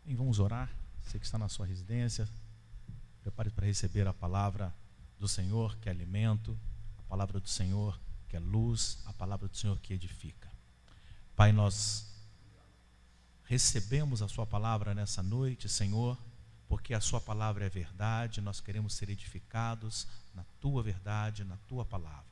Bem, vamos orar. Você que está na sua residência, prepare para receber a palavra do Senhor, que é alimento, a palavra do Senhor, que é luz, a palavra do Senhor que edifica. Pai, nós recebemos a sua palavra nessa noite, Senhor, porque a sua palavra é verdade. Nós queremos ser edificados na tua verdade, na tua palavra.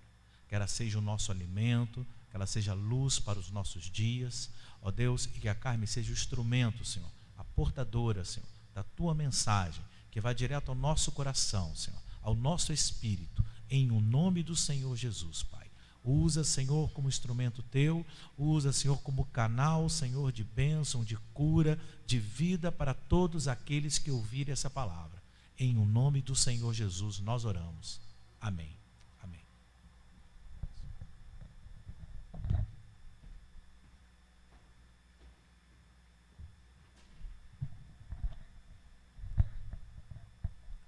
Que ela seja o nosso alimento, que ela seja luz para os nossos dias, ó Deus, e que a Carmen seja o instrumento, Senhor, a portadora, Senhor, da tua mensagem, que vai direto ao nosso coração, Senhor, ao nosso espírito, em o nome do Senhor Jesus, Pai. Usa, Senhor, como instrumento teu, usa, Senhor, como canal, Senhor, de bênção, de cura, de vida para todos aqueles que ouvirem essa palavra. Em o nome do Senhor Jesus nós oramos. Amém. Amém.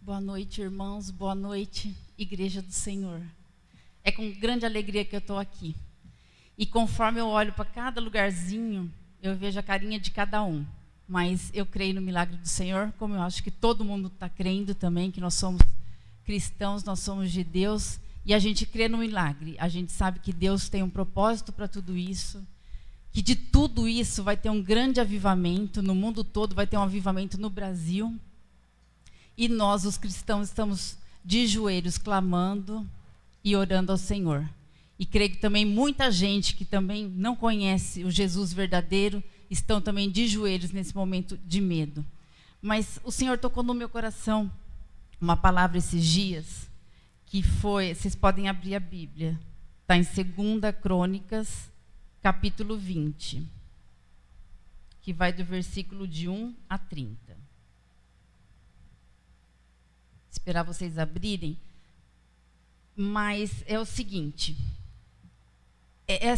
Boa noite, irmãos. Boa noite, Igreja do Senhor. É com grande alegria que eu estou aqui. E conforme eu olho para cada lugarzinho, eu vejo a carinha de cada um. Mas eu creio no milagre do Senhor, como eu acho que todo mundo está crendo também, que nós somos cristãos, nós somos de Deus, e a gente crê no milagre. A gente sabe que Deus tem um propósito para tudo isso, que de tudo isso vai ter um grande avivamento, no mundo todo vai ter um avivamento no Brasil. E nós, os cristãos, estamos de joelhos clamando e orando ao Senhor. E creio que também muita gente que também não conhece o Jesus verdadeiro estão também de joelhos nesse momento de medo. Mas o Senhor tocou no meu coração uma palavra esses dias, que foi, vocês podem abrir a Bíblia, está em 2 Crônicas, capítulo 20, que vai do versículo de 1 a 30. Esperar vocês abrirem. Mas é o seguinte,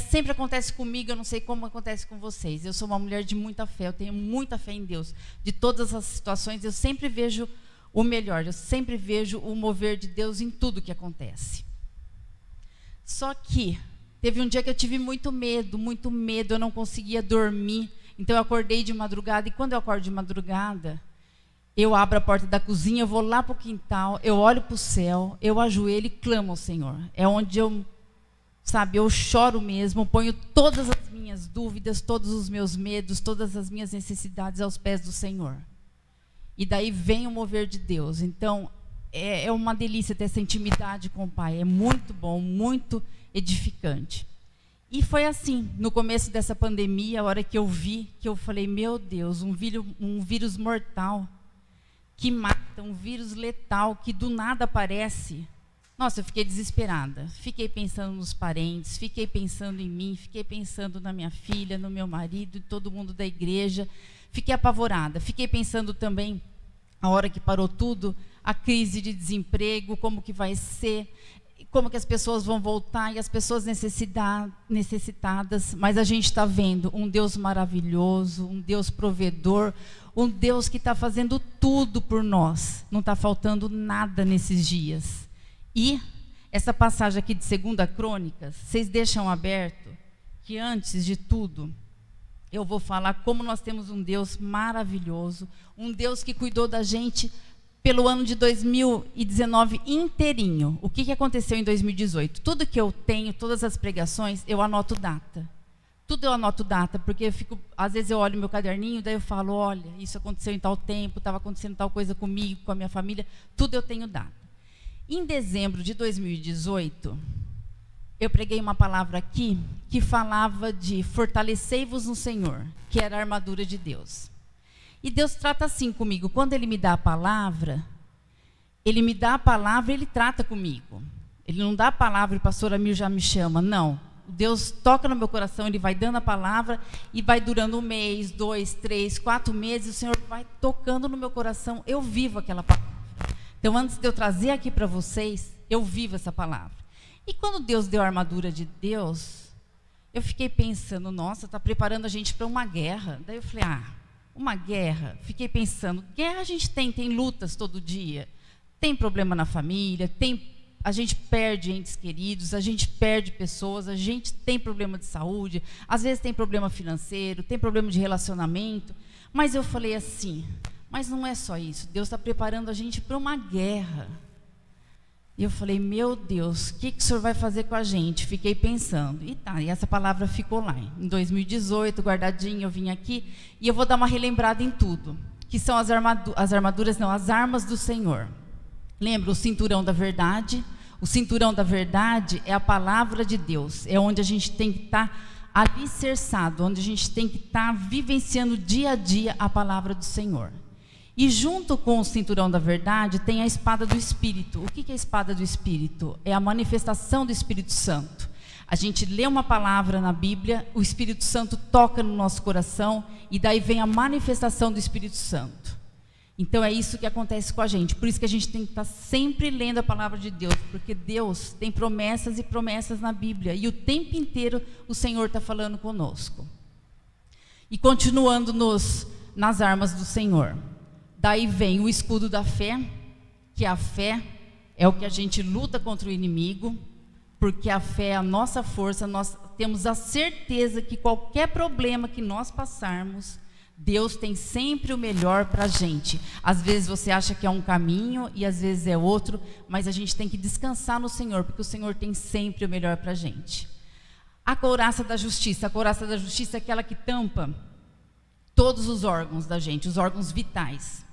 sempre acontece comigo, eu não sei como acontece com vocês. Eu sou uma mulher de muita fé, eu tenho muita fé em Deus. De todas as situações, eu sempre vejo o melhor, eu sempre vejo o mover de Deus em tudo que acontece. Só que teve um dia que eu tive muito medo, eu não conseguia dormir. Então eu acordei de madrugada, e quando eu acordo de madrugada, eu abro a porta da cozinha, eu vou lá para o quintal, eu olho para o céu, eu ajoelho e clamo ao Senhor. É onde eu choro mesmo, ponho todas as minhas dúvidas, todos os meus medos, todas as minhas necessidades aos pés do Senhor. E daí vem o mover de Deus. Então, é uma delícia ter essa intimidade com o Pai. É muito bom, muito edificante. E foi assim, no começo dessa pandemia, a hora que eu vi, que eu falei, meu Deus, um vírus mortal, que mata, um vírus letal, que do nada aparece. Nossa, eu fiquei desesperada. Fiquei pensando nos parentes, fiquei pensando em mim, fiquei pensando na minha filha, no meu marido, em todo mundo da igreja. Fiquei apavorada. Fiquei pensando também, a hora que parou tudo, a crise de desemprego, como que vai ser, como que as pessoas vão voltar, e as pessoas necessitadas. Mas a gente está vendo um Deus maravilhoso, um Deus provedor, um Deus que está fazendo tudo por nós. Não está faltando nada nesses dias. E essa passagem aqui de 2 Crônicas, vocês deixam aberto, que antes de tudo, eu vou falar como nós temos um Deus maravilhoso, um Deus que cuidou da gente pelo ano de 2019 inteirinho. O que aconteceu em 2018? Tudo que eu tenho, todas as pregações, eu anoto data. Tudo eu anoto data, porque às vezes eu olho meu caderninho, daí eu falo, olha, isso aconteceu em tal tempo, estava acontecendo tal coisa comigo, com a minha família, tudo eu tenho data. Em dezembro de 2018, eu preguei uma palavra aqui que falava de fortalecei-vos no Senhor, que era a armadura de Deus. E Deus trata assim comigo, quando Ele me dá a palavra, Ele me dá a palavra e Ele trata comigo. Ele não dá a palavra e o pastor Amir já me chama, não. Deus toca no meu coração, Ele vai dando a palavra e vai durando 1 mês, 2, 3, 4 meses, o Senhor vai tocando no meu coração, eu vivo aquela palavra. Então, antes de eu trazer aqui para vocês, eu vivo essa palavra. E quando Deus deu a armadura de Deus, eu fiquei pensando, nossa, está preparando a gente para uma guerra. Daí eu falei, uma guerra? Fiquei pensando, guerra a gente tem lutas todo dia. Tem problema na família, tem a gente perde entes queridos, a gente perde pessoas, a gente tem problema de saúde, às vezes tem problema financeiro, tem problema de relacionamento. Mas eu falei assim, mas não é só isso, Deus está preparando a gente para uma guerra. E eu falei, meu Deus, o que o Senhor vai fazer com a gente? Fiquei pensando. E essa palavra ficou lá. Em 2018, guardadinho, eu vim aqui e eu vou dar uma relembrada em tudo. Que são as armas do Senhor. Lembra o cinturão da verdade? O cinturão da verdade é a palavra de Deus. É onde a gente tem que estar alicerçado, onde a gente tem que estar vivenciando dia a dia a palavra do Senhor. E junto com o cinturão da verdade tem a espada do Espírito. O que é a espada do Espírito? É a manifestação do Espírito Santo. A gente lê uma palavra na Bíblia, o Espírito Santo toca no nosso coração e daí vem a manifestação do Espírito Santo. Então é isso que acontece com a gente. Por isso que a gente tem que estar sempre lendo a palavra de Deus, porque Deus tem promessas e promessas na Bíblia e o tempo inteiro o Senhor está falando conosco. E continuando nas armas do Senhor. Daí vem o escudo da fé, que a fé é o que a gente luta contra o inimigo, porque a fé é a nossa força, nós temos a certeza que qualquer problema que nós passarmos, Deus tem sempre o melhor para a gente. Às vezes você acha que é um caminho e às vezes é outro, mas a gente tem que descansar no Senhor, porque o Senhor tem sempre o melhor para a gente. A couraça da justiça é aquela que tampa todos os órgãos da gente, os órgãos vitais.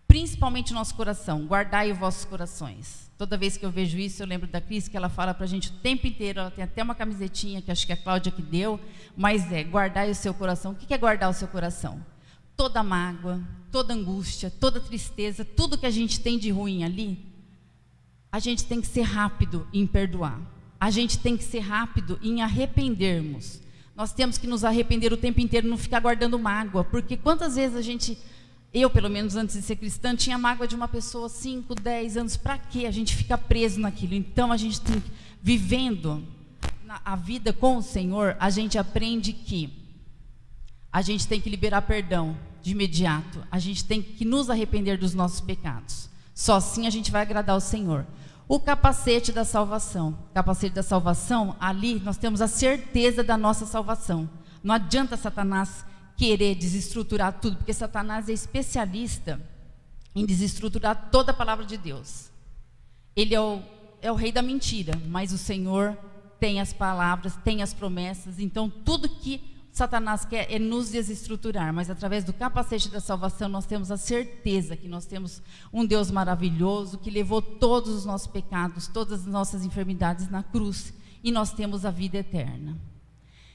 Principalmente o nosso coração, guardai os vossos corações. Toda vez que eu vejo isso, eu lembro da Cris, que ela fala para a gente o tempo inteiro, ela tem até uma camisetinha, que acho que é a Cláudia que deu, mas guardai o seu coração. O que é guardar o seu coração? Toda mágoa, toda angústia, toda tristeza, tudo que a gente tem de ruim ali, a gente tem que ser rápido em perdoar. A gente tem que ser rápido em arrependermos. Nós temos que nos arrepender o tempo inteiro, não ficar guardando mágoa, porque quantas vezes eu, pelo menos antes de ser cristã, tinha mágoa de uma pessoa 5, 10 anos. Para quê? A gente fica preso naquilo. Então, a gente tem que, vivendo a vida com o Senhor, a gente aprende que a gente tem que liberar perdão de imediato. A gente tem que nos arrepender dos nossos pecados. Só assim a gente vai agradar o Senhor. O capacete da salvação. Capacete da salvação, ali nós temos a certeza da nossa salvação. Não adianta Satanás querer desestruturar tudo, porque Satanás é especialista em desestruturar toda a palavra de Deus. Ele é o rei da mentira, mas o Senhor tem as palavras, tem as promessas. Então tudo que Satanás quer é nos desestruturar, mas através do capacete da salvação nós temos a certeza que nós temos um Deus maravilhoso que levou todos os nossos pecados, todas as nossas enfermidades na cruz, e nós temos a vida eterna.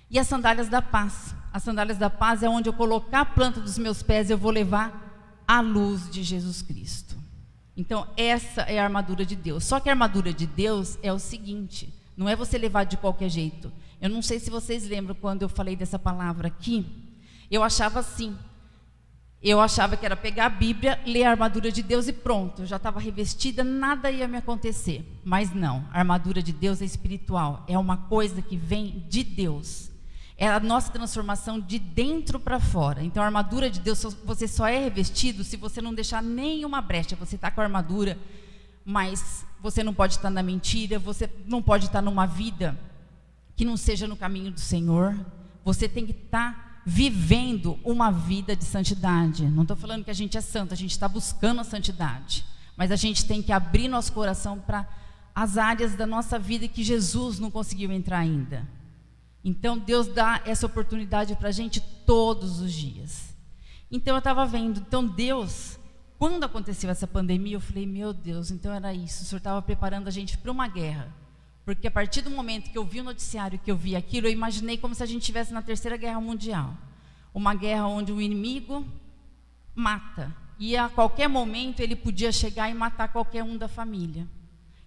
E as sandálias da paz. As sandálias da paz é onde eu colocar a planta dos meus pés, eu vou levar a luz de Jesus Cristo. Então essa é a armadura de Deus. Só que a armadura de Deus é o seguinte, não é você levar de qualquer jeito. Eu não sei se vocês lembram quando eu falei dessa palavra aqui, eu achava assim, eu achava que era pegar a Bíblia, ler a armadura de Deus e pronto, eu já estava revestida, nada ia me acontecer. Mas não, a armadura de Deus é espiritual, é uma coisa que vem de Deus. É a nossa transformação de dentro para fora. Então a armadura de Deus, você só é revestido se você não deixar nenhuma brecha. Você está com a armadura, mas você não pode estar na mentira, você não pode estar numa vida que não seja no caminho do Senhor. Você tem que estar vivendo uma vida de santidade. Não estou falando que a gente é santo, a gente está buscando a santidade. Mas a gente tem que abrir nosso coração para as áreas da nossa vida que Jesus não conseguiu entrar ainda. Então Deus dá essa oportunidade para a gente todos os dias. Então eu estava vendo, então Deus, quando aconteceu essa pandemia, eu falei, meu Deus, então era isso, o Senhor estava preparando a gente para uma guerra. Porque a partir do momento que eu vi o noticiário, que eu vi aquilo, eu imaginei como se a gente estivesse na Terceira Guerra Mundial. Uma guerra onde o inimigo mata. E a qualquer momento ele podia chegar e matar qualquer um da família.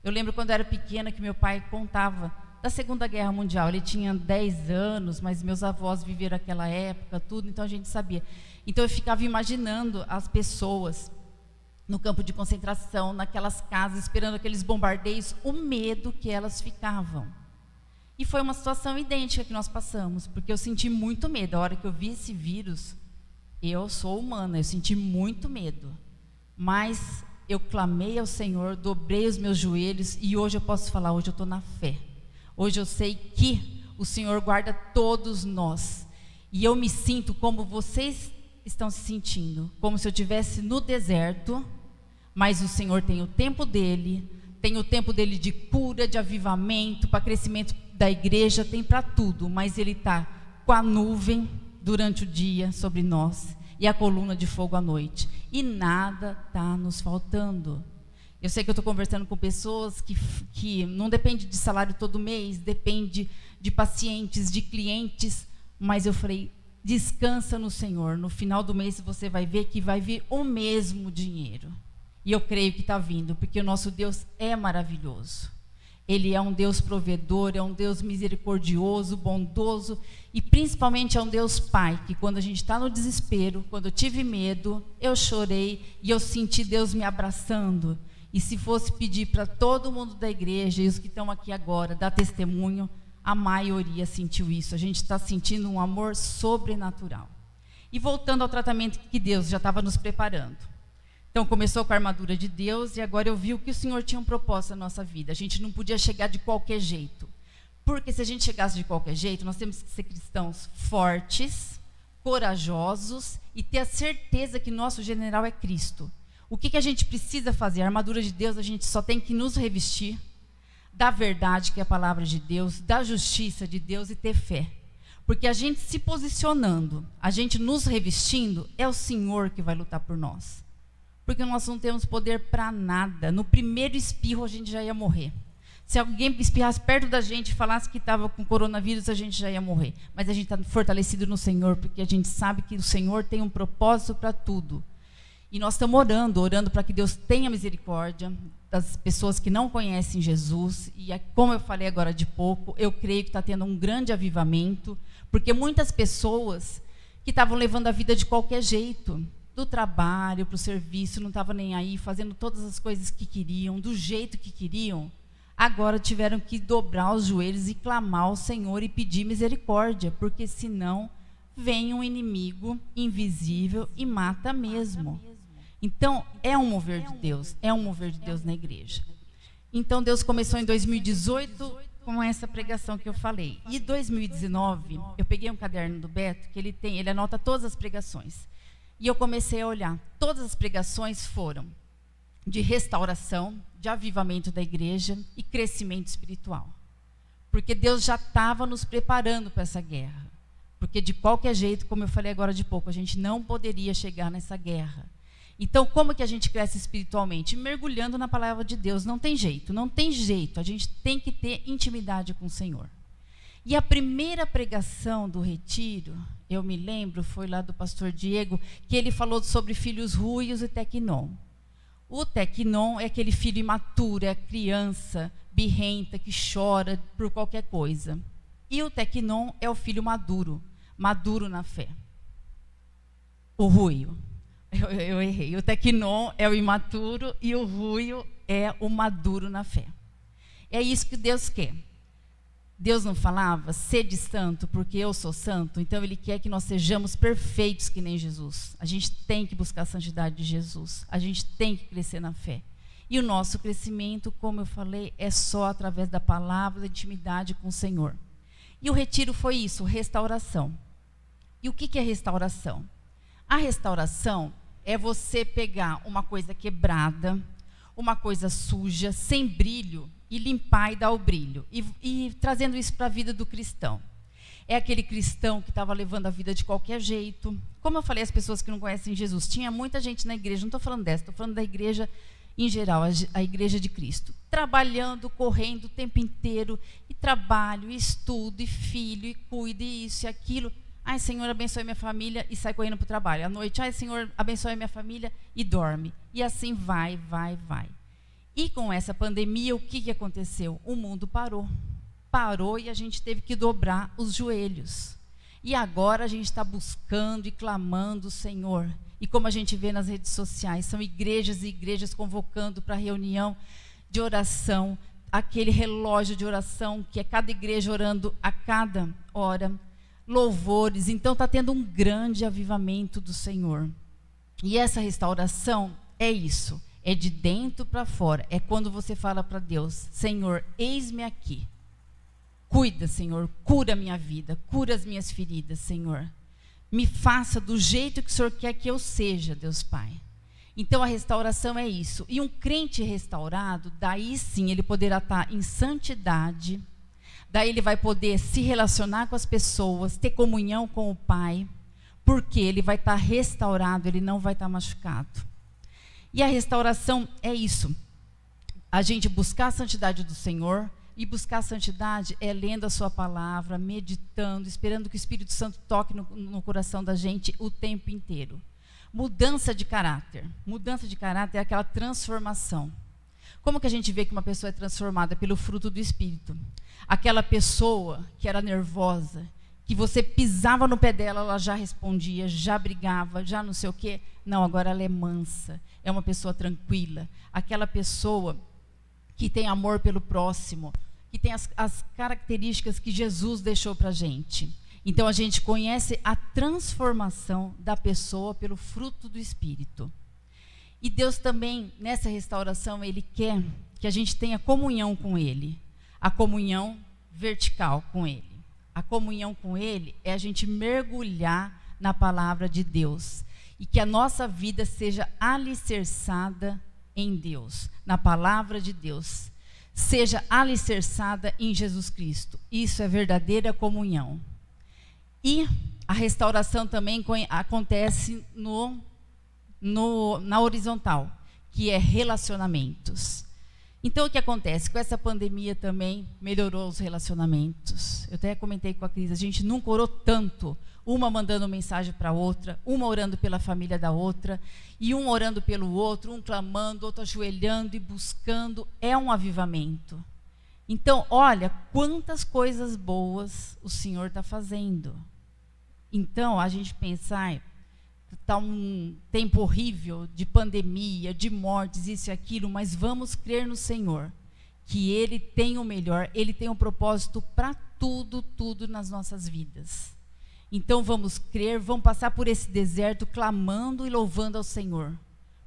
Eu lembro quando eu era pequena que meu pai contava da Segunda Guerra Mundial. Ele tinha 10 anos, mas meus avós viveram aquela época, tudo, então a gente sabia. Então eu ficava imaginando as pessoas no campo de concentração, naquelas casas, esperando aqueles bombardeios, o medo que elas ficavam. E foi uma situação idêntica que nós passamos, porque eu senti muito medo. A hora que eu vi esse vírus, eu sou humana, eu senti muito medo. Mas eu clamei ao Senhor, dobrei os meus joelhos e hoje eu posso falar, hoje eu estou na fé. Hoje eu sei que o Senhor guarda todos nós. E eu me sinto como vocês estão se sentindo, como se eu estivesse no deserto, mas o Senhor tem o tempo dele de cura, de avivamento, para crescimento da igreja, tem para tudo, mas ele está com a nuvem durante o dia sobre nós e a coluna de fogo à noite, e nada está nos faltando. Eu sei que eu estou conversando com pessoas que não depende de salário todo mês, depende de pacientes, de clientes, mas eu falei, descansa no Senhor, no final do mês você vai ver que vai vir o mesmo dinheiro. E eu creio que está vindo, porque o nosso Deus é maravilhoso. Ele é um Deus provedor, é um Deus misericordioso, bondoso, e principalmente é um Deus Pai, que quando a gente está no desespero, quando eu tive medo, eu chorei e eu senti Deus me abraçando. E se fosse pedir para todo mundo da igreja, e os que estão aqui agora, dar testemunho, a maioria sentiu isso. A gente está sentindo um amor sobrenatural. E voltando ao tratamento que Deus já estava nos preparando. Então começou com a armadura de Deus e agora eu vi o que o Senhor tinha um propósito na nossa vida. A gente não podia chegar de qualquer jeito. Porque se a gente chegasse de qualquer jeito, nós temos que ser cristãos fortes, corajosos e ter a certeza que nosso general é Cristo. O que a gente precisa fazer? A armadura de Deus, a gente só tem que nos revestir da verdade, que é a palavra de Deus, da justiça de Deus e ter fé. Porque a gente se posicionando, a gente nos revestindo, é o Senhor que vai lutar por nós. Porque nós não temos poder para nada. No primeiro espirro a gente já ia morrer. Se alguém espirrasse perto da gente e falasse que estava com coronavírus, a gente já ia morrer. Mas a gente está fortalecido no Senhor, porque a gente sabe que o Senhor tem um propósito para tudo. E nós estamos orando para que Deus tenha misericórdia das pessoas que não conhecem Jesus. E como eu falei agora de pouco, eu creio que está tendo um grande avivamento, porque muitas pessoas que estavam levando a vida de qualquer jeito, do trabalho para o serviço, não estavam nem aí, fazendo todas as coisas que queriam, do jeito que queriam, agora tiveram que dobrar os joelhos e clamar ao Senhor e pedir misericórdia, porque senão vem um inimigo invisível e mata mesmo. Então, é um mover de Deus, na igreja. Então, Deus começou em 2018 com essa pregação que eu falei. E em 2019, eu peguei um caderno do Beto, que ele anota todas as pregações. E eu comecei a olhar. Todas as pregações foram de restauração, de avivamento da igreja e crescimento espiritual. Porque Deus já estava nos preparando para essa guerra. Porque de qualquer jeito, como eu falei agora de pouco, a gente não poderia chegar nessa guerra. Então, como que a gente cresce espiritualmente? Mergulhando na palavra de Deus. Não tem jeito, não tem jeito. A gente tem que ter intimidade com o Senhor. E a primeira pregação do retiro, eu me lembro, foi lá do pastor Diego, que ele falou sobre filhos ruios e tecnon. O tecnon é aquele filho imaturo, é a criança birrenta que chora por qualquer coisa. E o tecnon é o filho maduro, maduro na fé. O ruio. Eu errei. O tecnon é o imaturo e o ruio é o maduro na fé. É isso que Deus quer. Deus não falava, sede santo, porque eu sou santo. Então Ele quer que nós sejamos perfeitos que nem Jesus. A gente tem que buscar a santidade de Jesus. A gente tem que crescer na fé. E o nosso crescimento, como eu falei, é só através da palavra, da intimidade com o Senhor. E o retiro foi isso, restauração. E o que é restauração? A restauração é você pegar uma coisa quebrada, uma coisa suja, sem brilho, e limpar e dar o brilho. E trazendo isso para a vida do cristão. É aquele cristão que estava levando a vida de qualquer jeito. Como eu falei, as pessoas que não conhecem Jesus. Tinha muita gente na igreja, não estou falando dessa, estou falando da igreja em geral, a igreja de Cristo. Trabalhando, correndo o tempo inteiro. E trabalho, e estudo, e filho, e cuida, e isso e aquilo. Ai, Senhor, abençoe minha família, e sai correndo para o trabalho. À noite, ai, Senhor, abençoe minha família, e dorme. E assim vai. E com essa pandemia, o que aconteceu? O mundo parou. Parou e a gente teve que dobrar os joelhos. E agora a gente está buscando e clamando o Senhor. E como a gente vê nas redes sociais, são igrejas e igrejas convocando para reunião de oração, aquele relógio de oração, que é cada igreja orando a cada hora, louvores. Então está tendo um grande avivamento do Senhor. E essa restauração é isso. É de dentro para fora. É quando você fala para Deus: Senhor, eis-me aqui. Cuida, Senhor, cura a minha vida, cura as minhas feridas, Senhor. Me faça do jeito que o Senhor quer que eu seja, Deus Pai. Então a restauração é isso. E um crente restaurado, daí sim ele poderá estar em santidade, daí ele vai poder se relacionar com as pessoas, ter comunhão com o Pai, porque ele vai estar restaurado, ele não vai estar machucado. E a restauração é isso. A gente buscar a santidade do Senhor. E buscar a santidade é lendo a sua palavra, meditando, esperando que o Espírito Santo toque no coração da gente o tempo inteiro. Mudança de caráter. Mudança de caráter é aquela transformação. Como que a gente vê que uma pessoa é transformada? Pelo fruto do Espírito. Aquela pessoa que era nervosa, que você pisava no pé dela, ela já respondia, já brigava, já não sei o quê. Não, agora ela é mansa, é uma pessoa tranquila. Aquela pessoa que tem amor pelo próximo, que tem as características que Jesus deixou para a gente. Então a gente conhece a transformação da pessoa pelo fruto do Espírito. E Deus também, nessa restauração, Ele quer que a gente tenha comunhão com Ele. A comunhão vertical com Ele. A comunhão com Ele é a gente mergulhar na palavra de Deus. E que a nossa vida seja alicerçada em Deus, na palavra de Deus. Seja alicerçada em Jesus Cristo. Isso é verdadeira comunhão. E a restauração também acontece na horizontal, que é relacionamentos. Então, o que acontece? Com essa pandemia também melhorou os relacionamentos. Eu até comentei com a Cris, a gente nunca orou tanto, uma mandando mensagem para a outra, uma orando pela família da outra, e um orando pelo outro, um clamando, outro ajoelhando e buscando. É um avivamento. Então, olha, quantas coisas boas o Senhor está fazendo. Então, a gente pensa, está um tempo horrível de pandemia, de mortes, isso e aquilo, mas vamos crer no Senhor, que Ele tem o melhor, Ele tem um propósito para tudo nas nossas vidas. Então vamos crer, vamos passar por esse deserto clamando e louvando ao Senhor,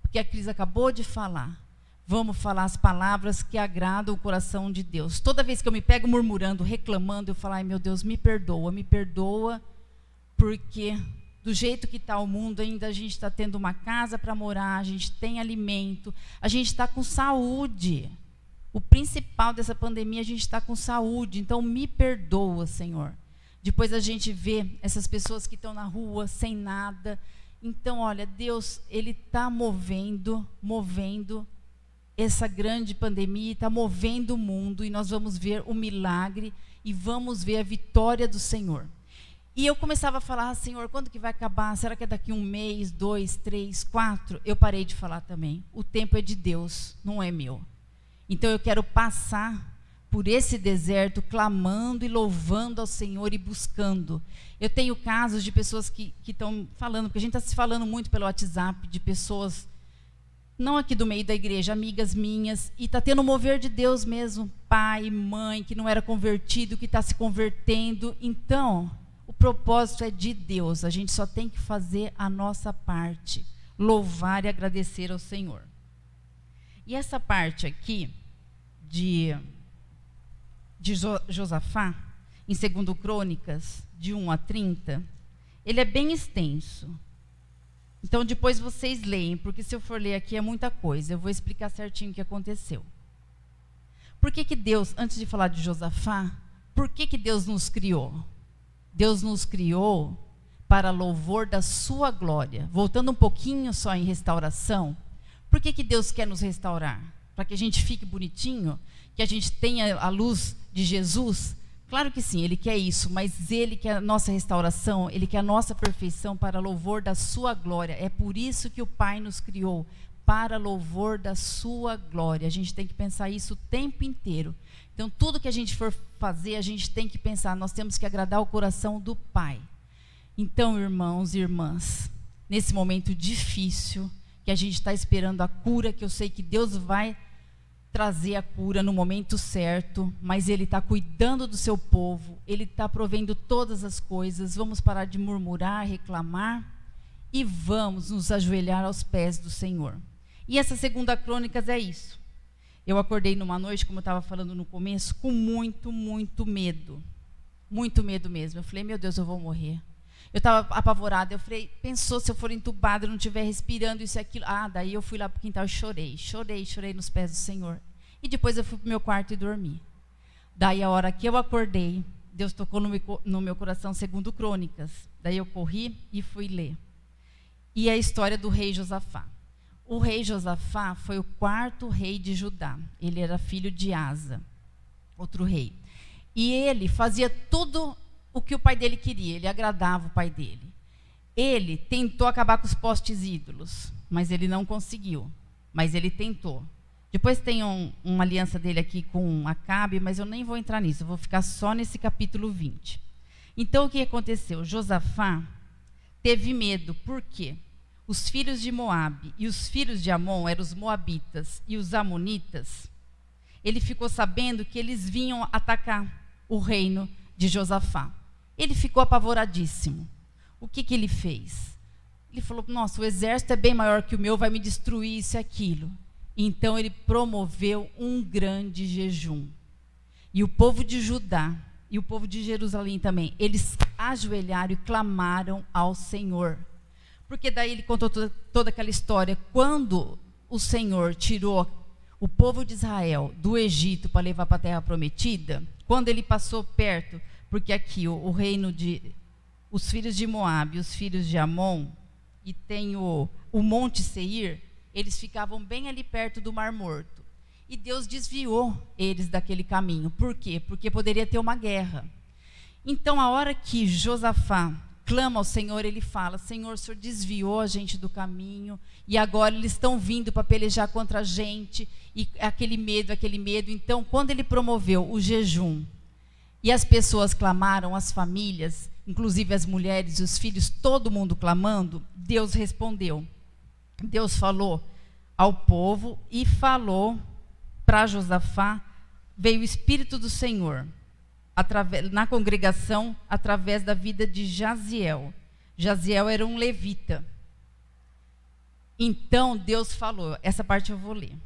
porque a Cris acabou de falar. Vamos falar as palavras que agradam o coração de Deus. Toda vez que eu me pego murmurando, reclamando, eu falo: ai meu Deus, me perdoa, porque do jeito que está o mundo, ainda a gente está tendo uma casa para morar, a gente tem alimento, a gente está com saúde. O principal dessa pandemia, a gente está com saúde. Então me perdoa, Senhor. Depois a gente vê essas pessoas que estão na rua sem nada. Então, olha, Deus, Ele está movendo essa grande pandemia, está movendo o mundo, e nós vamos ver o milagre e vamos ver a vitória do Senhor. E eu começava a falar: Senhor, quando que vai acabar? Será que é daqui 1 mês, 2, 3, 4? Eu parei de falar também. O tempo é de Deus, não é meu. Então eu quero passar por esse deserto, clamando e louvando ao Senhor e buscando. Eu tenho casos de pessoas que estão falando, porque a gente está se falando muito pelo WhatsApp, de pessoas, não aqui do meio da igreja, amigas minhas, e está tendo um mover de Deus mesmo, pai, mãe, que não era convertido, que está se convertendo. Então, o propósito é de Deus, a gente só tem que fazer a nossa parte, louvar e agradecer ao Senhor. E essa parte aqui, de Josafá, em 2 Crônicas, de 1 a 30, ele é bem extenso. Então, depois vocês leem, porque se eu for ler aqui é muita coisa. Eu vou explicar certinho o que aconteceu. Por que Deus, antes de falar de Josafá, por que Deus nos criou? Deus nos criou para louvor da sua glória. Voltando um pouquinho só em restauração, por que Deus quer nos restaurar? Para que a gente fique bonitinho? Que a gente tenha a luz de Jesus? Claro que sim, Ele quer isso, mas Ele quer a nossa restauração, Ele quer a nossa perfeição para louvor da sua glória. É por isso que o Pai nos criou, para louvor da sua glória. A gente tem que pensar isso o tempo inteiro. Então, tudo que a gente for fazer, a gente tem que pensar, nós temos que agradar o coração do Pai. Então, irmãos e irmãs, nesse momento difícil, que a gente está esperando a cura, que eu sei que Deus vai trazer a cura no momento certo, mas Ele está cuidando do seu povo, Ele está provendo todas as coisas. Vamos parar de murmurar, reclamar, e vamos nos ajoelhar aos pés do Senhor. E essa segunda Crônicas é isso. Eu acordei numa noite, como eu estava falando no começo, com muito, muito medo. Muito medo mesmo. Eu falei, meu Deus, eu vou morrer. Eu estava apavorada. Eu falei, pensou se eu for entubada, eu não estiver respirando isso e aquilo. Daí eu fui lá para o quintal e chorei. Chorei nos pés do Senhor. E depois eu fui para o meu quarto e dormi. Daí a hora que eu acordei, Deus tocou no meu coração segundo Crônicas. Daí eu corri e fui ler. E a história do rei Josafá. O rei Josafá foi o 4º rei de Judá. Ele era filho de Asa, outro rei. E ele fazia tudo o que o pai dele queria. Ele agradava o pai dele. Ele tentou acabar com os postes ídolos, mas ele não conseguiu. Mas ele tentou. Depois tem uma aliança dele aqui com Acabe, mas eu nem vou entrar nisso. Eu vou ficar só nesse capítulo 20. Então, o que aconteceu? Josafá teve medo. Por quê? Os filhos de Moabe e os filhos de Amon eram os moabitas e os amonitas. Ele ficou sabendo que eles vinham atacar o reino de Josafá. Ele ficou apavoradíssimo. O que ele fez? Ele falou, nossa, o exército é bem maior que o meu, vai me destruir isso e aquilo. Então ele promoveu um grande jejum. E o povo de Judá e o povo de Jerusalém também, eles ajoelharam e clamaram ao Senhor. Porque daí ele contou toda aquela história. Quando o Senhor tirou o povo de Israel do Egito para levar para a terra prometida, quando ele passou perto, porque aqui o reino de os filhos de Moabe, os filhos de Amon, e tem o Monte Seir, eles ficavam bem ali perto do Mar Morto. E Deus desviou eles daquele caminho. Por quê? Porque poderia ter uma guerra. Então, a hora que Josafá clama ao Senhor, ele fala, Senhor, o Senhor desviou a gente do caminho, e agora eles estão vindo para pelejar contra a gente, e aquele medo. Então, quando ele promoveu o jejum, e as pessoas clamaram, as famílias, inclusive as mulheres e os filhos, todo mundo clamando, Deus respondeu. Deus falou ao povo e falou para Josafá, veio o Espírito do Senhor na congregação através da vida de Jaziel. Jaziel era um levita. Então Deus falou, essa parte eu vou ler.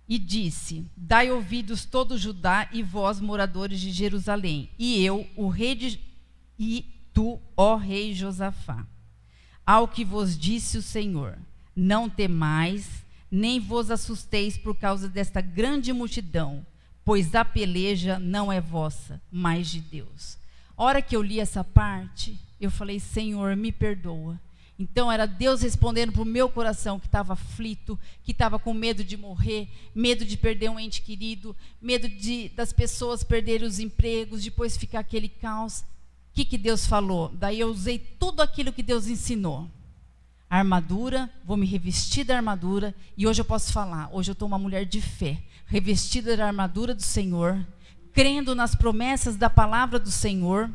E disse, dai ouvidos todo Judá e vós, moradores de Jerusalém, e eu, o rei e tu, ó rei Josafá, ao que vos disse o Senhor, não temais, nem vos assusteis por causa desta grande multidão, pois a peleja não é vossa, mas de Deus. A hora que eu li essa parte, eu falei, Senhor, me perdoa. Então era Deus respondendo para o meu coração que estava aflito, que estava com medo de morrer, medo de perder um ente querido, medo das pessoas perderem os empregos, depois ficar aquele caos. O que Deus falou? Daí eu usei tudo aquilo que Deus ensinou. A armadura, vou me revestir da armadura, e hoje eu posso falar, hoje eu estou uma mulher de fé, revestida da armadura do Senhor, crendo nas promessas da palavra do Senhor,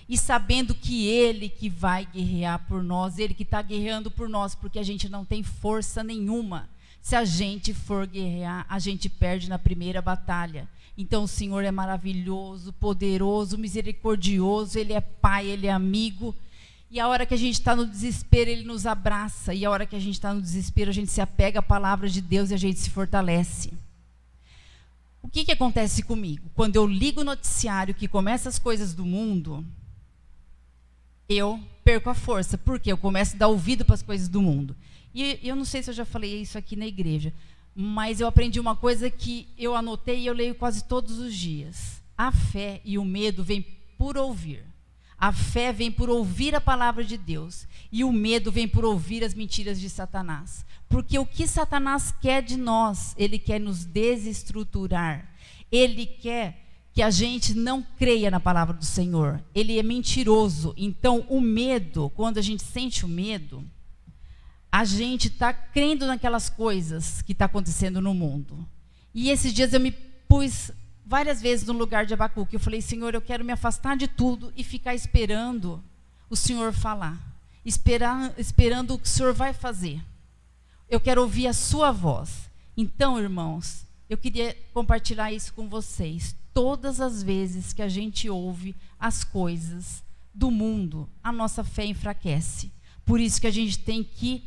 e sabendo que Ele que vai guerrear por nós, Ele que está guerreando por nós, porque a gente não tem força nenhuma. Se a gente for guerrear, a gente perde na primeira batalha. Então o Senhor é maravilhoso, poderoso, misericordioso, Ele é Pai, Ele é amigo. E a hora que a gente está no desespero, Ele nos abraça. E a hora que a gente está no desespero, a gente se apega à palavra de Deus e a gente se fortalece. O que acontece comigo? Quando eu ligo o noticiário que começa as coisas do mundo, eu perco a força, porque eu começo a dar ouvido para as coisas do mundo. E eu não sei se eu já falei isso aqui na igreja, mas eu aprendi uma coisa que eu anotei e eu leio quase todos os dias. A fé e o medo vêm por ouvir. A fé vem por ouvir a palavra de Deus. E o medo vem por ouvir as mentiras de Satanás. Porque o que Satanás quer de nós? Ele quer nos desestruturar. Ele quer que a gente não creia na palavra do Senhor. Ele é mentiroso. Então, o medo, quando a gente sente o medo, a gente está crendo naquelas coisas que está acontecendo no mundo. E esses dias eu me pus várias vezes no lugar de Abacuque. Eu falei, Senhor, eu quero me afastar de tudo e ficar esperando o Senhor falar. Esperando o que o Senhor vai fazer. Eu quero ouvir a sua voz. Então, irmãos, eu queria compartilhar isso com vocês. Todas as vezes que a gente ouve as coisas do mundo, a nossa fé enfraquece. Por isso que a gente tem que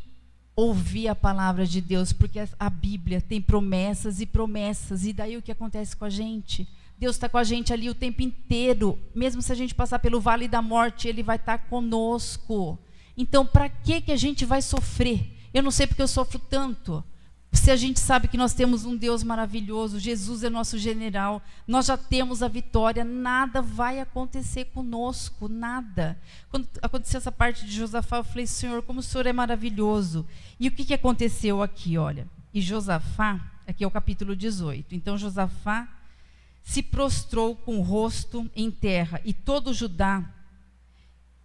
ouvir a palavra de Deus, porque a Bíblia tem promessas e promessas, e daí o que acontece com a gente? Deus está com a gente ali o tempo inteiro, mesmo se a gente passar pelo vale da morte, Ele vai estar conosco. Então, para que a gente vai sofrer? Eu não sei porque eu sofro tanto. Se a gente sabe que nós temos um Deus maravilhoso, Jesus é nosso general, nós já temos a vitória, nada vai acontecer conosco, nada. Quando aconteceu essa parte de Josafá, eu falei, Senhor, como o Senhor é maravilhoso. E o que aconteceu aqui, olha? E Josafá, aqui é o capítulo 18, então Josafá se prostrou com o rosto em terra, e todo Judá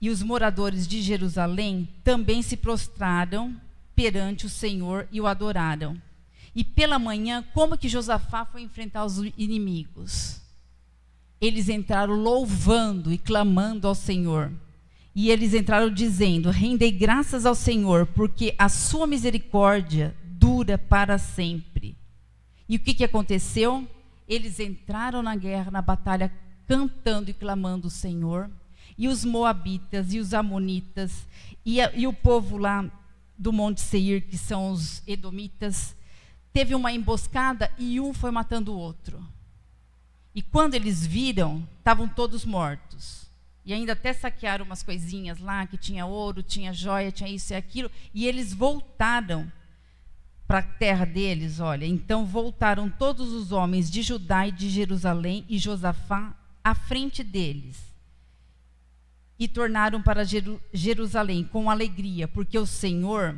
e os moradores de Jerusalém também se prostraram perante o Senhor e o adoraram. E pela manhã, como que Josafá foi enfrentar os inimigos? Eles entraram louvando e clamando ao Senhor. E eles entraram dizendo, rendei graças ao Senhor, porque a sua misericórdia dura para sempre. E o que aconteceu? Eles entraram na guerra, na batalha, cantando e clamando o Senhor. E os moabitas e os amonitas e o povo lá do Monte Seir, que são os edomitas, teve uma emboscada e um foi matando o outro. E quando eles viram, estavam todos mortos. E ainda até saquearam umas coisinhas lá, que tinha ouro, tinha joia, tinha isso e aquilo. E eles voltaram para a terra deles, olha. Então voltaram todos os homens de Judá e de Jerusalém e Josafá à frente deles. E tornaram para Jerusalém com alegria, porque o Senhor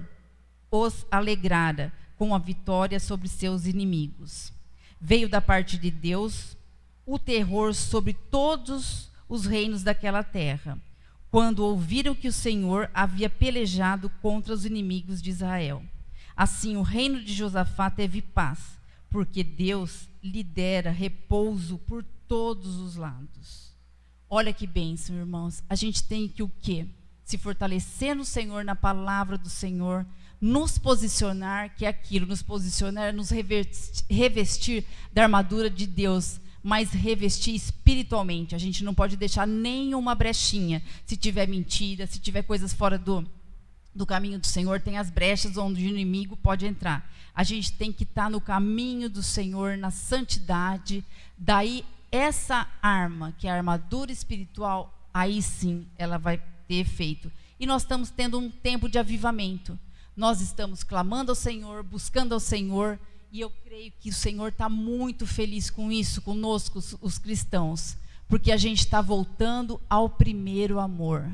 os alegrara com a vitória sobre seus inimigos. Veio da parte de Deus o terror sobre todos os reinos daquela terra, quando ouviram que o Senhor havia pelejado contra os inimigos de Israel. Assim o reino de Josafá teve paz, porque Deus lhe dera repouso por todos os lados. Olha que bênção, irmãos. A gente tem que o quê? Se fortalecer no Senhor, na palavra do Senhor, nos posicionar, que é aquilo, nos posicionar, nos revestir da armadura de Deus, mas revestir espiritualmente. A gente não pode deixar nenhuma brechinha. Se tiver mentira, se tiver coisas fora do caminho do Senhor, tem as brechas onde o inimigo pode entrar. A gente tem que estar no caminho do Senhor, na santidade. Daí, essa arma, que é a armadura espiritual, aí sim ela vai ter efeito. E nós estamos tendo um tempo de avivamento. Nós estamos clamando ao Senhor, buscando ao Senhor, e eu creio que o Senhor está muito feliz com isso, conosco, os cristãos, porque a gente está voltando ao primeiro amor.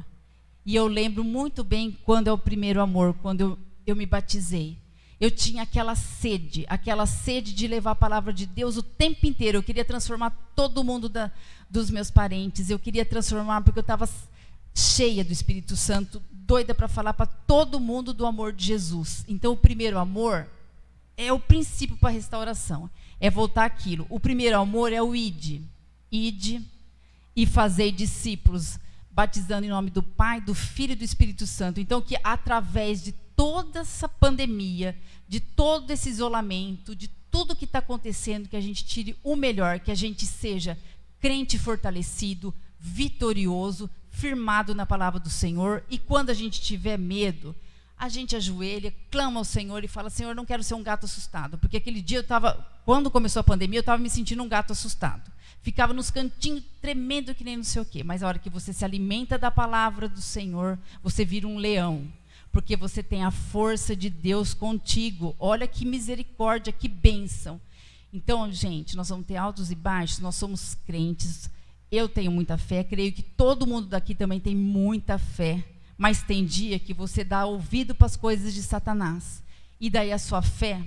E eu lembro muito bem quando é o primeiro amor, quando eu me batizei. Eu tinha aquela sede de levar a palavra de Deus o tempo inteiro. Eu queria transformar todo mundo dos meus parentes. Eu queria transformar, porque eu estava cheia do Espírito Santo, doida para falar para todo mundo do amor de Jesus. Então, o primeiro amor é o princípio para a restauração. É voltar àquilo. O primeiro amor é o ide. Ide e fazei discípulos, batizando em nome do Pai, do Filho e do Espírito Santo. Então, que através de toda essa pandemia, de todo esse isolamento, de tudo que está acontecendo, que a gente tire o melhor, que a gente seja crente fortalecido, vitorioso, firmado na palavra do Senhor. E quando a gente tiver medo, a gente ajoelha, clama ao Senhor e fala, Senhor, não quero ser um gato assustado. Porque aquele dia quando começou a pandemia, eu estava me sentindo um gato assustado. Ficava nos cantinhos, tremendo que nem não sei o quê. Mas a hora que você se alimenta da palavra do Senhor, você vira um leão. Porque você tem a força de Deus contigo. Olha que misericórdia, que bênção. Então, gente, nós vamos ter altos e baixos, nós somos crentes. Eu tenho muita fé, creio que todo mundo daqui também tem muita fé. Mas tem dia que você dá ouvido para as coisas de Satanás. E daí a sua fé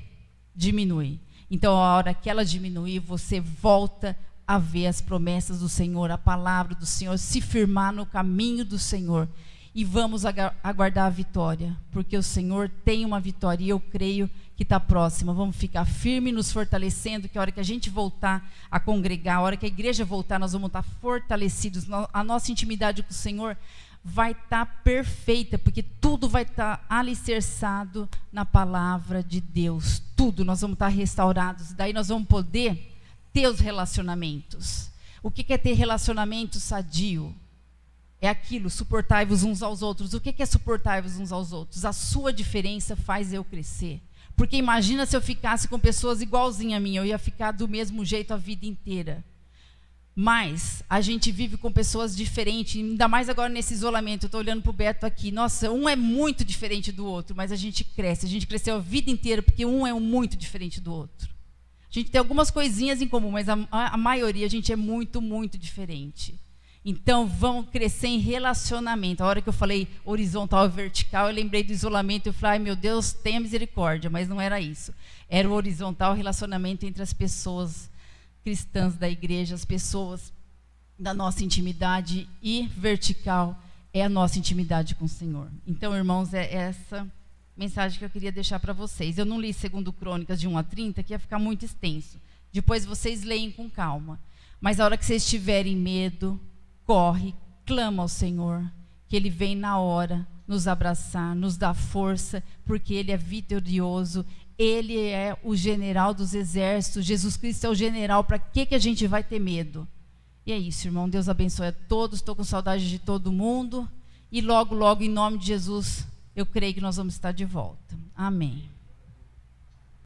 diminui. Então, a hora que ela diminuir, você volta a ver as promessas do Senhor, a palavra do Senhor, se firmar no caminho do Senhor. E vamos aguardar a vitória, porque o Senhor tem uma vitória e eu creio que está próxima. Vamos ficar firmes, nos fortalecendo, que a hora que a gente voltar a congregar, a hora que a igreja voltar, nós vamos estar fortalecidos. A nossa intimidade com o Senhor vai estar perfeita, porque tudo vai estar alicerçado na palavra de Deus. Tudo, nós vamos estar restaurados. Daí nós vamos poder ter os relacionamentos. O que é ter relacionamento sadio? É aquilo, suportai-vos uns aos outros. O que é suportai-vos uns aos outros? A sua diferença faz eu crescer. Porque imagina se eu ficasse com pessoas igualzinhas a mim, eu ia ficar do mesmo jeito a vida inteira. Mas a gente vive com pessoas diferentes, ainda mais agora nesse isolamento. Eu estou olhando para o Beto aqui. Nossa, um é muito diferente do outro, mas a gente cresce. A gente cresceu a vida inteira porque um é muito diferente do outro. A gente tem algumas coisinhas em comum, mas a maioria a gente é muito, muito diferente. Então, vão crescer em relacionamento. A hora que eu falei horizontal e vertical, eu lembrei do isolamento. Eu falei, ai meu Deus, tenha misericórdia. Mas não era isso. Era o horizontal relacionamento entre as pessoas cristãs da igreja, as pessoas da nossa intimidade. E vertical é a nossa intimidade com o Senhor. Então, irmãos, é essa mensagem que eu queria deixar para vocês. Eu não li 2 Crônicas de 1 a 30, que ia ficar muito extenso. Depois vocês leem com calma. Mas a hora que vocês tiverem medo, corre, clama ao Senhor, que Ele vem na hora nos abraçar, nos dar força, porque Ele é vitorioso, Ele é o general dos exércitos, Jesus Cristo é o general, para que a gente vai ter medo? E é isso, irmão, Deus abençoe a todos, estou com saudade de todo mundo, e logo, logo, em nome de Jesus, eu creio que nós vamos estar de volta. Amém.